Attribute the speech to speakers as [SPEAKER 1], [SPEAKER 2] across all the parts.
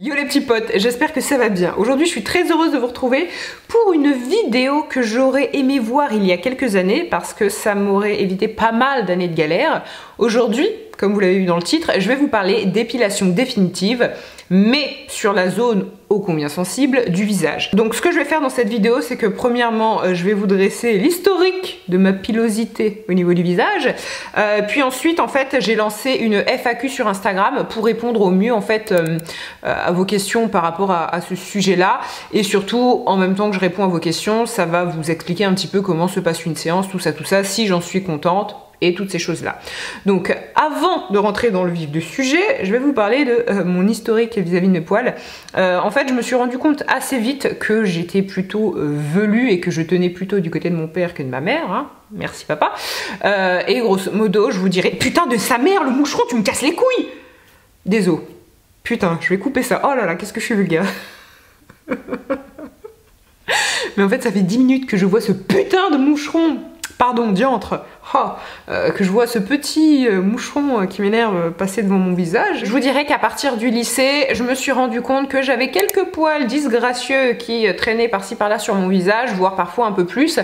[SPEAKER 1] Yo les petits potes, j'espère que ça va bien. Aujourd'hui je suis très heureuse de vous retrouver pour une vidéo que j'aurais aimé voir il y a quelques années parce que ça m'aurait évité pas mal d'années de galère. Aujourd'hui, comme vous l'avez vu dans le titre, je vais vous parler d'épilation définitive, mais sur la zone ô combien sensible du visage. Donc ce que je vais faire dans cette vidéo, c'est que premièrement, je vais vous dresser l'historique de ma pilosité au niveau du visage. Puis ensuite, en fait, j'ai lancé une FAQ sur Instagram pour répondre au mieux, en fait, à vos questions par rapport à ce sujet-là. Et surtout, en même temps que je réponds à vos questions, ça va vous expliquer un petit peu comment se passe une séance, tout ça, si j'en suis contente. Et toutes ces choses-là. Donc, avant de rentrer dans le vif du sujet, je vais vous parler de mon historique vis-à-vis de mes poils. En fait, je me suis rendu compte assez vite que j'étais plutôt velue et que je tenais plutôt du côté de mon père que de ma mère. Hein. Merci papa. Et grosso modo, je vous dirais, putain de sa mère, le moucheron, tu me casses les couilles! Désolé. Putain, je vais couper ça. Oh là là, qu'est-ce que je suis vulgaire. Mais en fait, ça fait 10 minutes que je vois ce putain de moucheron. Pardon, diantre, que je vois ce petit moucheron qui m'énerve passer devant mon visage. Je vous dirais qu'à partir du lycée, je me suis rendu compte que j'avais quelques poils disgracieux qui traînaient par-ci par-là sur mon visage, voire parfois un peu plus,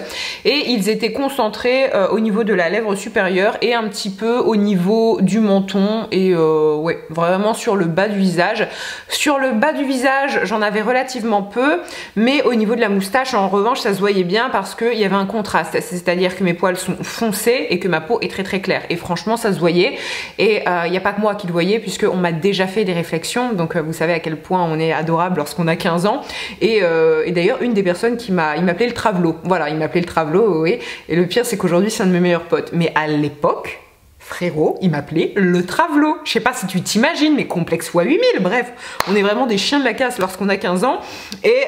[SPEAKER 1] et ils étaient concentrés au niveau de la lèvre supérieure et un petit peu au niveau du menton et ouais, vraiment sur le bas du visage. Sur le bas du visage, j'en avais relativement peu, mais au niveau de la moustache, en revanche, ça se voyait bien parce qu'il y avait un contraste, c'est-à-dire que mes poils sont foncés et que ma peau est très très claire et franchement ça se voyait et il n'y a pas que moi qui le voyais puisque on m'a déjà fait des réflexions, donc vous savez à quel point on est adorable lorsqu'on a 15 ans et d'ailleurs une des personnes qui il m'appelait le Travelot, voilà, il m'appelait le Travelot, oui, et le pire c'est qu'aujourd'hui c'est un de mes meilleurs potes, mais à l'époque frérot, il m'appelait le Travelot. Je sais pas si tu t'imagines, mais complexe fois 8000, bref, on est vraiment des chiens de la casse lorsqu'on a 15 ans et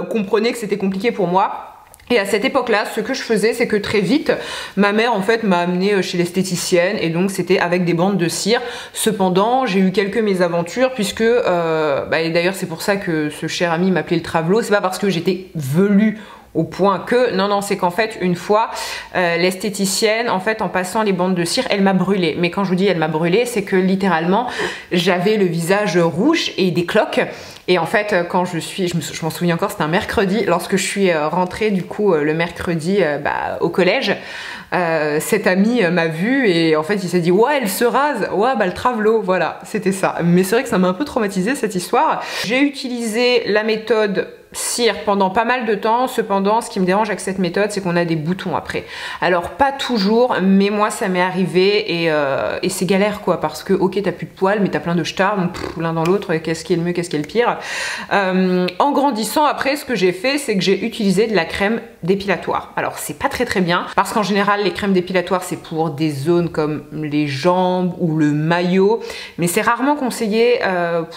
[SPEAKER 1] comprenez que c'était compliqué pour moi. Et à cette époque-là, ce que je faisais, c'est que très vite, ma mère en fait m'a amenée chez l'esthéticienne et donc c'était avec des bandes de cire. Cependant, j'ai eu quelques mésaventures puisque, et d'ailleurs c'est pour ça que ce cher ami m'appelait le Travelot, c'est pas parce que j'étais velue au point que, non, c'est qu'en fait, une fois, l'esthéticienne, en fait, en passant les bandes de cire, elle m'a brûlé. Mais quand je vous dis elle m'a brûlé, c'est que littéralement, j'avais le visage rouge et des cloques. Et en fait, quand je m'en souviens encore, c'était un mercredi, lorsque je suis rentrée, du coup, le mercredi au collège, cet ami m'a vue et en fait, il s'est dit « Ouais, elle se rase, ouais, bah le Travelot, voilà, c'était ça. » Mais c'est vrai que ça m'a un peu traumatisée, cette histoire. J'ai utilisé la méthode cire pendant pas mal de temps, cependant ce qui me dérange avec cette méthode c'est qu'on a des boutons après. Alors pas toujours, mais moi ça m'est arrivé et c'est galère quoi, parce que ok t'as plus de poils mais t'as plein de jetards, donc l'un dans l'autre, qu'est-ce qui est le mieux, qu'est-ce qui est le pire. En grandissant après, ce que j'ai fait c'est que j'ai utilisé de la crème dépilatoire. Alors c'est pas très bien, parce qu'en général les crèmes dépilatoires c'est pour des zones comme les jambes ou le maillot, mais c'est rarement conseillé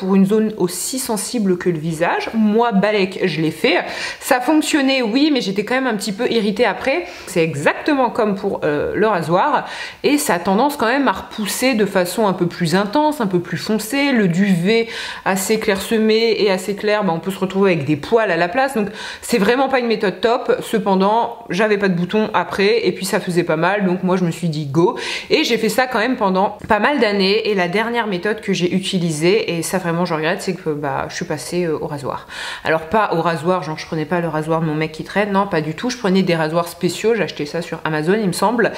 [SPEAKER 1] pour une zone aussi sensible que le visage. Moi Balek, je l'ai fait, ça fonctionnait oui, mais j'étais quand même un petit peu irritée après. C'est exactement comme pour le rasoir et ça a tendance quand même à repousser de façon un peu plus intense, un peu plus foncée. Le duvet assez clairsemé et assez clair, on peut se retrouver avec des poils à la place, donc c'est vraiment pas une méthode top. Cependant, j'avais pas de boutons après et puis ça faisait pas mal, donc moi je me suis dit go et j'ai fait ça quand même pendant pas mal d'années. Et la dernière méthode que j'ai utilisée, et ça vraiment je regrette, c'est que je suis passée au rasoir. Alors pas au rasoir, genre je prenais pas le rasoir de mon mec qui traîne, non pas du tout, je prenais des rasoirs spéciaux, j'ai acheté ça sur Amazon il me semble,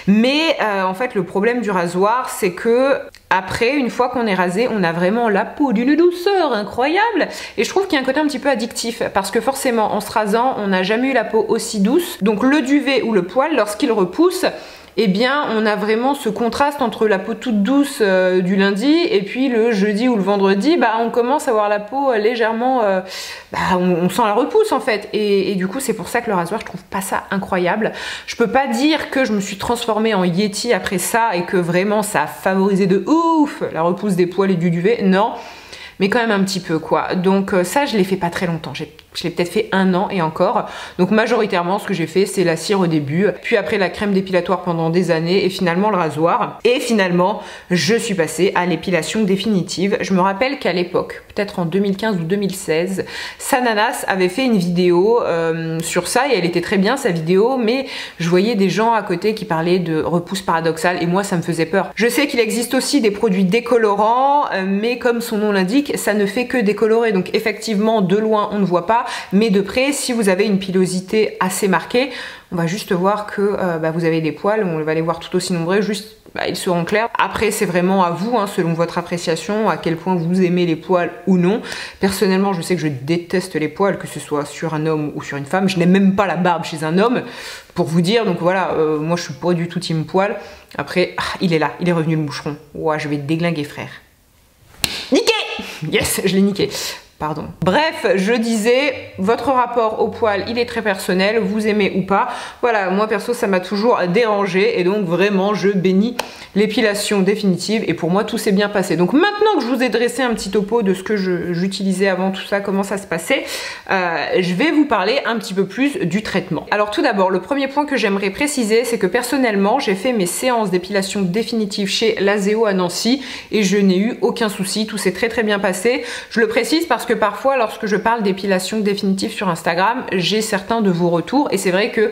[SPEAKER 1] mais en fait le problème du rasoir c'est que après, une fois qu'on est rasé, on a vraiment la peau d'une douceur incroyable. Et je trouve qu'il y a un côté un petit peu addictif, parce que forcément, en se rasant, on n'a jamais eu la peau aussi douce. Donc le duvet ou le poil, lorsqu'il repousse, eh bien on a vraiment ce contraste entre la peau toute douce du lundi et puis le jeudi ou le vendredi, on commence à avoir la peau légèrement, on sent la repousse en fait, et du coup c'est pour ça que le rasoir je trouve pas ça incroyable. Je peux pas dire que je me suis transformée en Yeti après ça et que vraiment ça a favorisé de ouf la repousse des poils et du duvet, non, mais quand même un petit peu quoi. Donc ça je l'ai fait pas très longtemps, je l'ai peut-être fait 1 an et encore. Donc majoritairement ce que j'ai fait c'est la cire au début, puis après la crème dépilatoire pendant des années et finalement le rasoir. Et finalement je suis passée à l'épilation définitive. Je me rappelle qu'à l'époque, peut-être en 2015 ou 2016, Sananas avait fait une vidéo sur ça et elle était très bien sa vidéo, mais je voyais des gens à côté qui parlaient de repousse paradoxale et moi ça me faisait peur. Je sais qu'il existe aussi des produits décolorants, mais comme son nom l'indique, électrique, ça ne fait que décolorer. Donc effectivement, de loin, on ne voit pas, mais de près, si vous avez une pilosité assez marquée, on va juste voir que vous avez des poils, on va les voir tout aussi nombreux, juste ils seront clairs. Après, c'est vraiment à vous, hein, selon votre appréciation, à quel point vous aimez les poils ou non. Personnellement, je sais que je déteste les poils, que ce soit sur un homme ou sur une femme. Je n'aime même pas la barbe chez un homme, pour vous dire. Donc voilà, moi je suis pas du tout team poil. Après, il est là, il est revenu le moucheron. Ouah, je vais déglinguer, frère. Niqué! Yes, je l'ai niqué. Pardon. Bref, je disais, votre rapport au poil, il est très personnel, vous aimez ou pas. Voilà, moi perso, ça m'a toujours dérangé et donc vraiment, je bénis l'épilation définitive et pour moi, tout s'est bien passé. Donc maintenant que je vous ai dressé un petit topo de ce que j'utilisais avant tout ça, comment ça se passait, je vais vous parler un petit peu plus du traitement. Alors tout d'abord, le premier point que j'aimerais préciser, c'est que personnellement, j'ai fait mes séances d'épilation définitive chez Lazeo à Nancy et je n'ai eu aucun souci, tout s'est très très bien passé. Je le précise parce que parfois lorsque je parle d'épilation définitive sur Instagram, j'ai certains de vos retours et c'est vrai que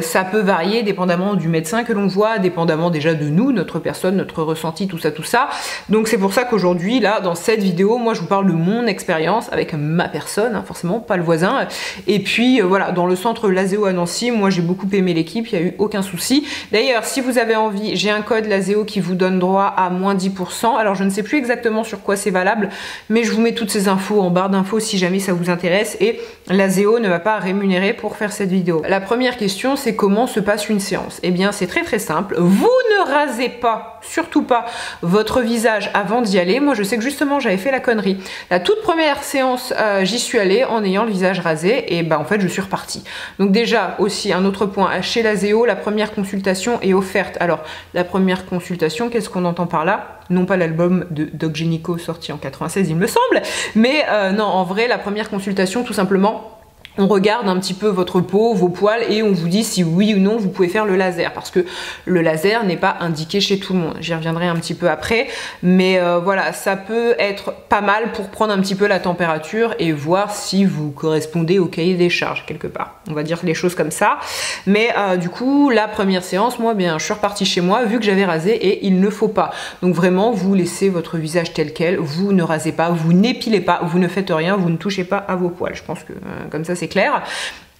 [SPEAKER 1] ça peut varier dépendamment du médecin que l'on voit, dépendamment déjà de nous, notre personne, notre ressenti, tout ça. Donc c'est pour ça qu'aujourd'hui là dans cette vidéo, moi je vous parle de mon expérience avec ma personne, hein, forcément pas le voisin. Et puis voilà, dans le centre Lazeo à Nancy, moi j'ai beaucoup aimé l'équipe, il n'y a eu aucun souci. D'ailleurs si vous avez envie, j'ai un code Lazeo qui vous donne droit à moins 10%. Alors je ne sais plus exactement sur quoi c'est valable, mais je vous mets toutes ces infos en barre d'infos si jamais ça vous intéresse et Lazeo ne va pas rémunérer pour faire cette vidéo. La première question, c'est comment se passe une séance? Eh bien c'est très très simple, vous ne rasez pas, surtout pas, votre visage avant d'y aller. Moi je sais que justement j'avais fait la connerie. La toute première séance, j'y suis allée en ayant le visage rasé et en fait je suis repartie. Donc déjà aussi un autre point, chez Lazeo, la première consultation est offerte. Alors la première consultation, qu'est-ce qu'on entend par là? Non pas l'album de Doc Gynéco sorti en 96 il me semble, mais non en vrai la première consultation tout simplement on regarde un petit peu votre peau, vos poils et on vous dit si oui ou non vous pouvez faire le laser parce que le laser n'est pas indiqué chez tout le monde. J'y reviendrai un petit peu après, mais voilà, ça peut être pas mal pour prendre un petit peu la température et voir si vous correspondez au cahier des charges quelque part. On va dire les choses comme ça. Mais du coup, la première séance, moi bien, je suis repartie chez moi vu que j'avais rasé et il ne faut pas. Donc vraiment, vous laissez votre visage tel quel, vous ne rasez pas, vous n'épilez pas, vous ne faites rien, vous ne touchez pas à vos poils. Je pense que comme ça c'est clair.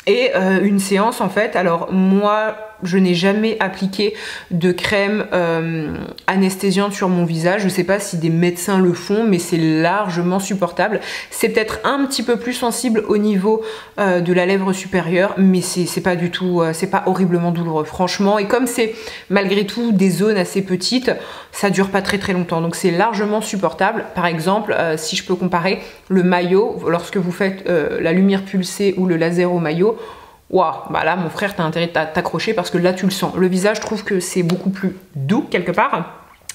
[SPEAKER 1] Et une séance en fait, alors moi je n'ai jamais appliqué de crème anesthésiante sur mon visage. Je sais pas si des médecins le font, mais c'est largement supportable. C'est peut-être un petit peu plus sensible au niveau de la lèvre supérieure, mais c'est pas du tout, c'est pas horriblement douloureux franchement. Et comme c'est malgré tout des zones assez petites, ça dure pas très très longtemps, donc c'est largement supportable. Par exemple, si je peux comparer le maillot, lorsque vous faites la lumière pulsée ou le laser au maillot, waouh, bah là mon frère t'as intérêt à t'accrocher parce que là tu le sens. Le visage, je trouve que c'est beaucoup plus doux quelque part.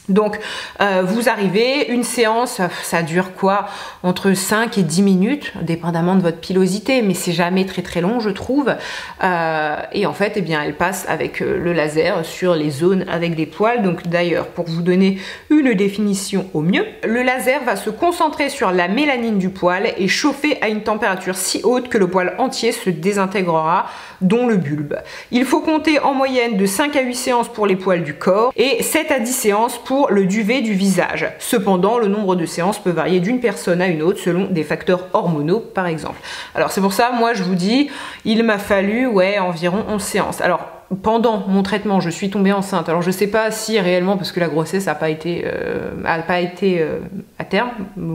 [SPEAKER 1] Donc vous arrivez, une séance, ça dure quoi? Entre 5 et 10 minutes, dépendamment de votre pilosité, mais c'est jamais très très long je trouve. Et en fait, eh bien, elle passe avec le laser sur les zones avec des poils. Donc d'ailleurs, pour vous donner une définition au mieux, le laser va se concentrer sur la mélanine du poil et chauffer à une température si haute que le poil entier se désintégrera, dont le bulbe. Il faut compter en moyenne de 5 à 8 séances pour les poils du corps et 7 à 10 séances pour le duvet du visage. Cependant, le nombre de séances peut varier d'une personne à une autre selon des facteurs hormonaux par exemple. Alors c'est pour ça, moi je vous dis, il m'a fallu environ 11 séances. Alors pendant mon traitement, je suis tombée enceinte. Alors je sais pas si réellement, parce que la grossesse n'a pas été, à terme,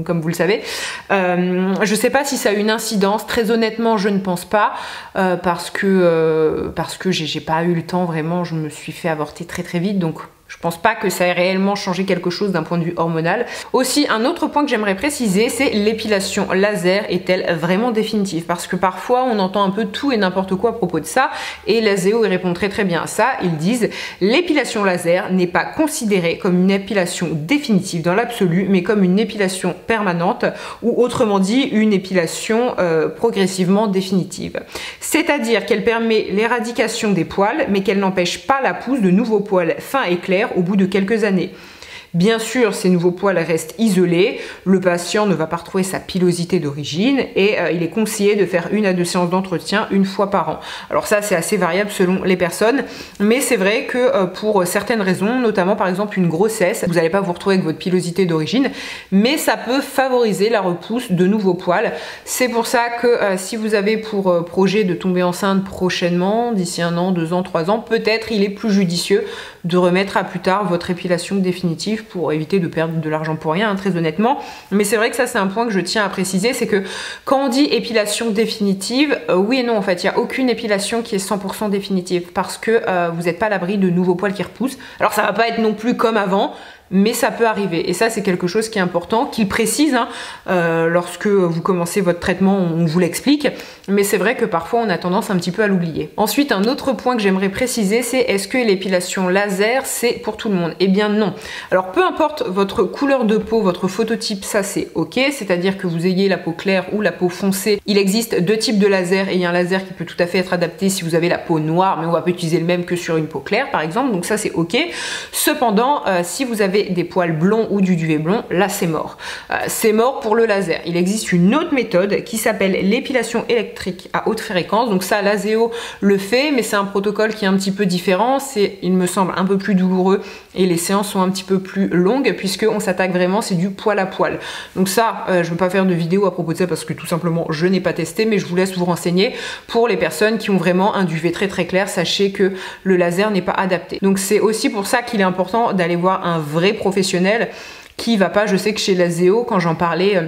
[SPEAKER 1] comme vous le savez. Je sais pas si ça a une incidence. Très honnêtement, je ne pense pas, parce que j'ai pas eu le temps vraiment. Je me suis fait avorter très très vite, donc je pense pas que ça ait réellement changé quelque chose d'un point de vue hormonal. Aussi, un autre point que j'aimerais préciser, c'est l'épilation laser est-elle vraiment définitive? Parce que parfois, on entend un peu tout et n'importe quoi à propos de ça, et Lazeo y répond très très bien à ça. Ils disent « L'épilation laser n'est pas considérée comme une épilation définitive dans l'absolu, mais comme une épilation permanente, ou autrement dit, une épilation progressivement définitive. C'est-à-dire qu'elle permet l'éradication des poils, mais qu'elle n'empêche pas la pousse de nouveaux poils fins et clairs au bout de quelques années. Bien sûr, ces nouveaux poils restent isolés, le patient ne va pas retrouver sa pilosité d'origine et il est conseillé de faire 1 à 2 séances d'entretien 1 fois par an. Alors ça, c'est assez variable selon les personnes, mais c'est vrai que pour certaines raisons, notamment par exemple une grossesse, vous n'allez pas vous retrouver avec votre pilosité d'origine, mais ça peut favoriser la repousse de nouveaux poils. C'est pour ça que si vous avez pour projet de tomber enceinte prochainement, d'ici 1 an, 2 ans, 3 ans, peut-être il est plus judicieux de remettre à plus tard votre épilation définitive pour éviter de perdre de l'argent pour rien, hein, très honnêtement. Mais c'est vrai que ça, c'est un point que je tiens à préciser, c'est que quand on dit épilation définitive, oui et non, en fait, il n'y a aucune épilation qui est 100% définitive parce que vous n'êtes pas à l'abri de nouveaux poils qui repoussent. Alors ça va pas être non plus comme avant, mais ça peut arriver et ça c'est quelque chose qui est important, qu'il précise hein, lorsque vous commencez votre traitement, on vous l'explique, mais c'est vrai que parfois on a tendance un petit peu à l'oublier. Ensuite, un autre point que j'aimerais préciser, c'est est-ce que l'épilation laser c'est pour tout le monde? Eh bien non. Alors peu importe votre couleur de peau, votre phototype, ça c'est ok, c'est-à-dire que vous ayez la peau claire ou la peau foncée, il existe 2 types de laser et il y a un laser qui peut tout à fait être adapté si vous avez la peau noire, mais on va pas utiliser le même que sur une peau claire par exemple, donc ça c'est ok. Cependant, si vous avez des poils blonds ou du duvet blond, là c'est mort. C'est mort pour le laser. Il existe une autre méthode qui s'appelle l'épilation électrique à haute fréquence. Donc ça, l'Azeo le fait, mais c'est un protocole qui est un petit peu différent. C'est, il me semble, un peu plus douloureux et les séances sont un petit peu plus longues puisqu'on s'attaque vraiment, c'est du poil à poil. Donc ça, je ne veux pas faire de vidéo à propos de ça parce que tout simplement, je n'ai pas testé, mais je vous laisse vous renseigner. Pour les personnes qui ont vraiment un duvet très très clair, sachez que le laser n'est pas adapté. Donc c'est aussi pour ça qu'il est important d'aller voir un vrai professionnel qui va pas, je sais que chez l'Azeo, quand j'en parlais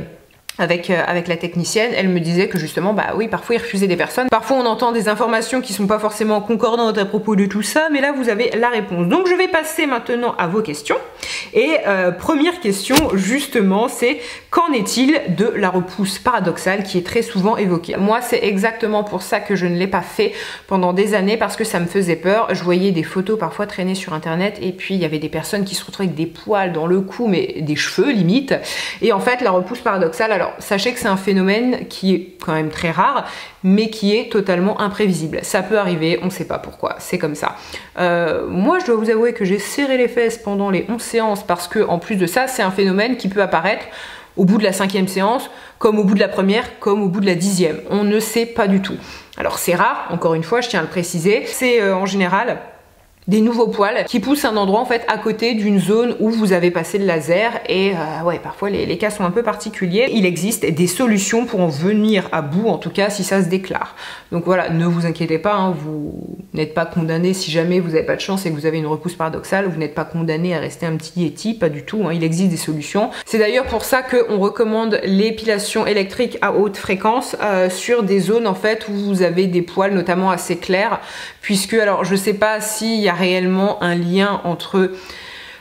[SPEAKER 1] avec la technicienne, elle me disait que justement, bah oui, parfois ils refusaient des personnes. Parfois on entend des informations qui sont pas forcément concordantes à propos de tout ça, mais là vous avez la réponse. Donc je vais passer maintenant à vos questions. Et première question justement, c'est qu'en est-il de la repousse paradoxale qui est très souvent évoquée? Moi c'est exactement pour ça que je ne l'ai pas fait pendant des années, parce que ça me faisait peur. Je voyais des photos parfois traîner sur internet et puis il y avait des personnes qui se retrouvaient avec des poils dans le cou, mais des cheveux limite. Et en fait la repousse paradoxale, alors sachez que c'est un phénomène qui est quand même très rare, mais qui est totalement imprévisible. Ça peut arriver, on ne sait pas pourquoi, c'est comme ça. Moi, je dois vous avouer que j'ai serré les fesses pendant les 11 séances parce que, en plus de ça, c'est un phénomène qui peut apparaître au bout de la 5e séance, comme au bout de la première, comme au bout de la 10e. On ne sait pas du tout. Alors c'est rare, encore une fois, je tiens à le préciser. C'est en général des nouveaux poils qui poussent à un endroit en fait à côté d'une zone où vous avez passé le laser et ouais, parfois les cas sont un peu particuliers. Il existe des solutions pour en venir à bout, en tout cas si ça se déclare. Donc voilà, ne vous inquiétez pas, hein, vous n'êtes pas condamné si jamais vous n'avez pas de chance et que vous avez une repousse paradoxale, vous n'êtes pas condamné à rester un petit yéti, pas du tout, hein, il existe des solutions. C'est d'ailleurs pour ça qu'on recommande l'épilation électrique à haute fréquence sur des zones en fait où vous avez des poils notamment assez clairs, puisque alors je sais pas s'il y a réellement un lien entre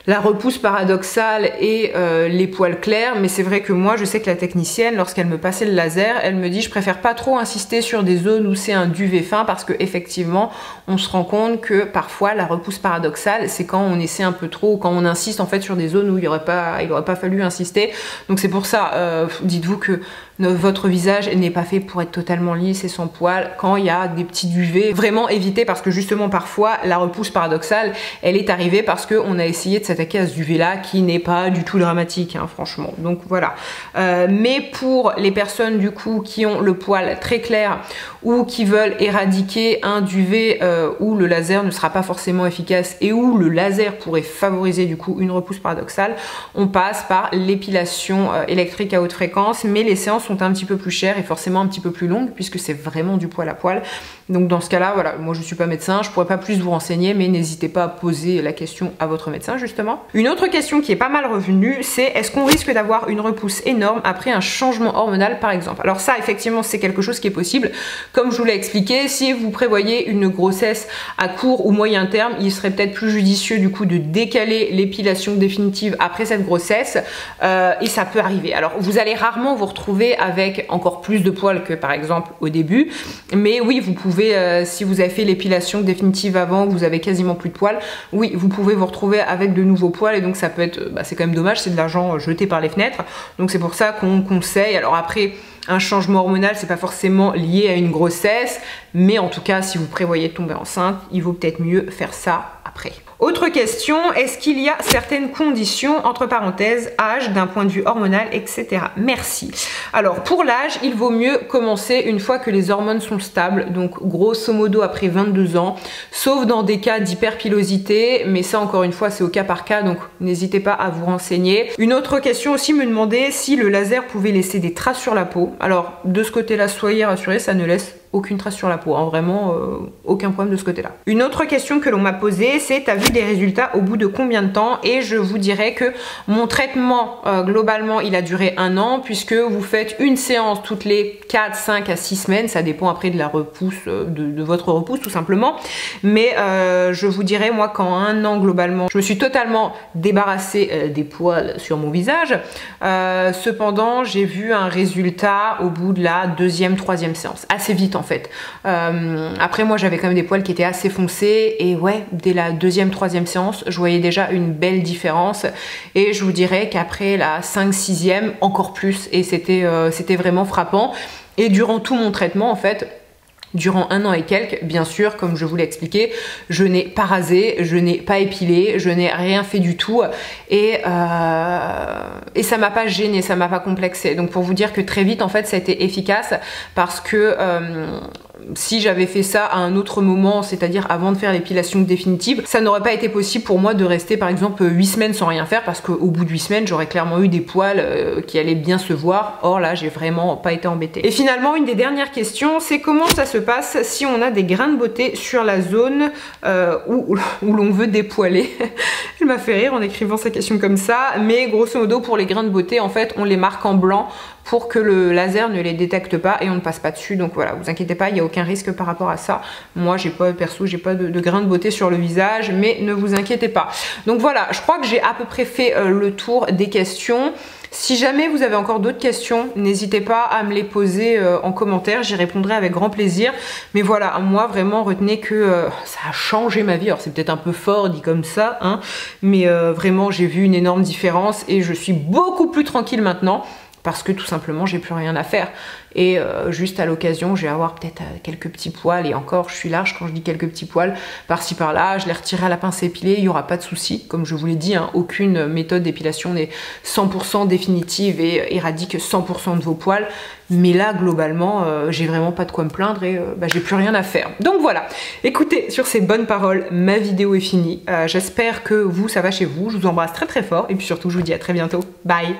[SPEAKER 1] la repousse paradoxale et les poils clairs, mais c'est vrai que moi je sais que la technicienne, lorsqu'elle me passait le laser, elle me dit je préfère pas trop insister sur des zones où c'est un duvet fin, parce que effectivement on se rend compte que parfois la repousse paradoxale c'est quand on essaie un peu trop, ou quand on insiste en fait sur des zones où il aurait pas fallu insister. Donc c'est pour ça, dites-vous que votre visage n'est pas fait pour être totalement lisse et sans poils. Quand il y a des petits duvets, vraiment évitez, parce que justement parfois la repousse paradoxale elle est arrivée parce qu'on a essayé de s'attaquer à ce duvet là qui n'est pas du tout dramatique, hein, franchement. Donc voilà. Mais pour les personnes du coup qui ont le poil très clair ou qui veulent éradiquer un duvet où le laser ne sera pas forcément efficace et où le laser pourrait favoriser du coup une repousse paradoxale, on passe par l'épilation électrique à haute fréquence, mais les séances sont un petit peu plus chères et forcément un petit peu plus longues puisque c'est vraiment du poil à poil. Donc dans ce cas-là, voilà, moi je suis pas médecin, je pourrais pas plus vous renseigner, mais n'hésitez pas à poser la question à votre médecin justement. Une autre question qui est pas mal revenue, c'est est-ce qu'on risque d'avoir une repousse énorme après un changement hormonal par exemple? Alors ça effectivement c'est quelque chose qui est possible. Comme je vous l'ai expliqué, si vous prévoyez une grossesse à court ou moyen terme, il serait peut-être plus judicieux du coup de décaler l'épilation définitive après cette grossesse et ça peut arriver. Alors vous allez rarement vous retrouver avec encore plus de poils que par exemple au début, mais oui vous pouvez, si vous avez fait l'épilation définitive avant, vous avez quasiment plus de poils, oui vous pouvez vous retrouver avec de nouveaux poils et donc ça peut être, c'est quand même dommage, c'est de l'argent jeté par les fenêtres, donc c'est pour ça qu'on conseille. Alors après un changement hormonal c'est pas forcément lié à une grossesse, mais en tout cas si vous prévoyez de tomber enceinte, il vaut peut-être mieux faire ça après après. Autre question, est-ce qu'il y a certaines conditions, entre parenthèses, âge d'un point de vue hormonal, etc. Merci. Alors pour l'âge, il vaut mieux commencer une fois que les hormones sont stables, donc grosso modo après 22 ans, sauf dans des cas d'hyperpilosité, mais ça encore une fois c'est au cas par cas, donc n'hésitez pas à vous renseigner. Une autre question aussi me demandait si le laser pouvait laisser des traces sur la peau. Alors de ce côté-là, soyez rassurés, ça ne laisse aucune trace sur la peau, hein, vraiment aucun problème de ce côté-là. Une autre question que l'on m'a posée, c'est t'as vu des résultats au bout de combien de temps? Et je vous dirais que mon traitement globalement il a duré 1 an, puisque vous faites une séance toutes les 4, 5 à 6 semaines, ça dépend après de la repousse, de votre repousse tout simplement, mais je vous dirais moi qu'en 1 an globalement, je me suis totalement débarrassée des poils sur mon visage. Cependant, j'ai vu un résultat au bout de la 2e, 3e séance, assez vite en fait. Après moi j'avais quand même des poils qui étaient assez foncés et ouais, dès la 2e, 3e séance je voyais déjà une belle différence, et je vous dirais qu'après la 5, 6e encore plus, et c'était vraiment frappant. Et durant tout mon traitement en fait, durant 1 an et quelques, bien sûr, comme je vous l'ai expliqué, je n'ai pas rasé, je n'ai pas épilé, je n'ai rien fait du tout, et ça m'a pas gêné, ça m'a pas complexé. Donc pour vous dire que très vite en fait ça a été efficace, parce que si j'avais fait ça à un autre moment, c'est-à-dire avant de faire l'épilation définitive, ça n'aurait pas été possible pour moi de rester par exemple 8 semaines sans rien faire, parce qu'au bout de 8 semaines j'aurais clairement eu des poils qui allaient bien se voir. Or là j'ai vraiment pas été embêtée. Et finalement une des dernières questions, c'est comment ça se passe si on a des grains de beauté sur la zone où l'on veut dépoiler. Elle m'a fait rire en écrivant sa question comme ça, mais grosso modo pour les grains de beauté en fait on les marque en blanc pour que le laser ne les détecte pas et on ne passe pas dessus. Donc voilà, vous inquiétez pas, il n'y a aucun risque par rapport à ça. Moi j'ai pas, perso, j'ai pas de grains de beauté sur le visage, mais ne vous inquiétez pas. Donc voilà, je crois que j'ai à peu près fait le tour des questions. Si jamais vous avez encore d'autres questions, n'hésitez pas à me les poser en commentaire, j'y répondrai avec grand plaisir. Mais voilà, moi vraiment retenez que ça a changé ma vie. Alors c'est peut-être un peu fort dit comme ça, hein, mais vraiment j'ai vu une énorme différence et je suis beaucoup plus tranquille maintenant, parce que tout simplement j'ai plus rien à faire. Et juste à l'occasion je vais avoir peut-être quelques petits poils, et encore je suis large quand je dis quelques petits poils par-ci par-là, je les retirerai à la pince épilée, il n'y aura pas de souci. Comme je vous l'ai dit, hein, aucune méthode d'épilation n'est 100% définitive et éradique 100% de vos poils, mais là globalement j'ai vraiment pas de quoi me plaindre et j'ai plus rien à faire. Donc voilà, écoutez, sur ces bonnes paroles ma vidéo est finie. J'espère que vous ça va chez vous, je vous embrasse très très fort et puis surtout je vous dis à très bientôt, bye.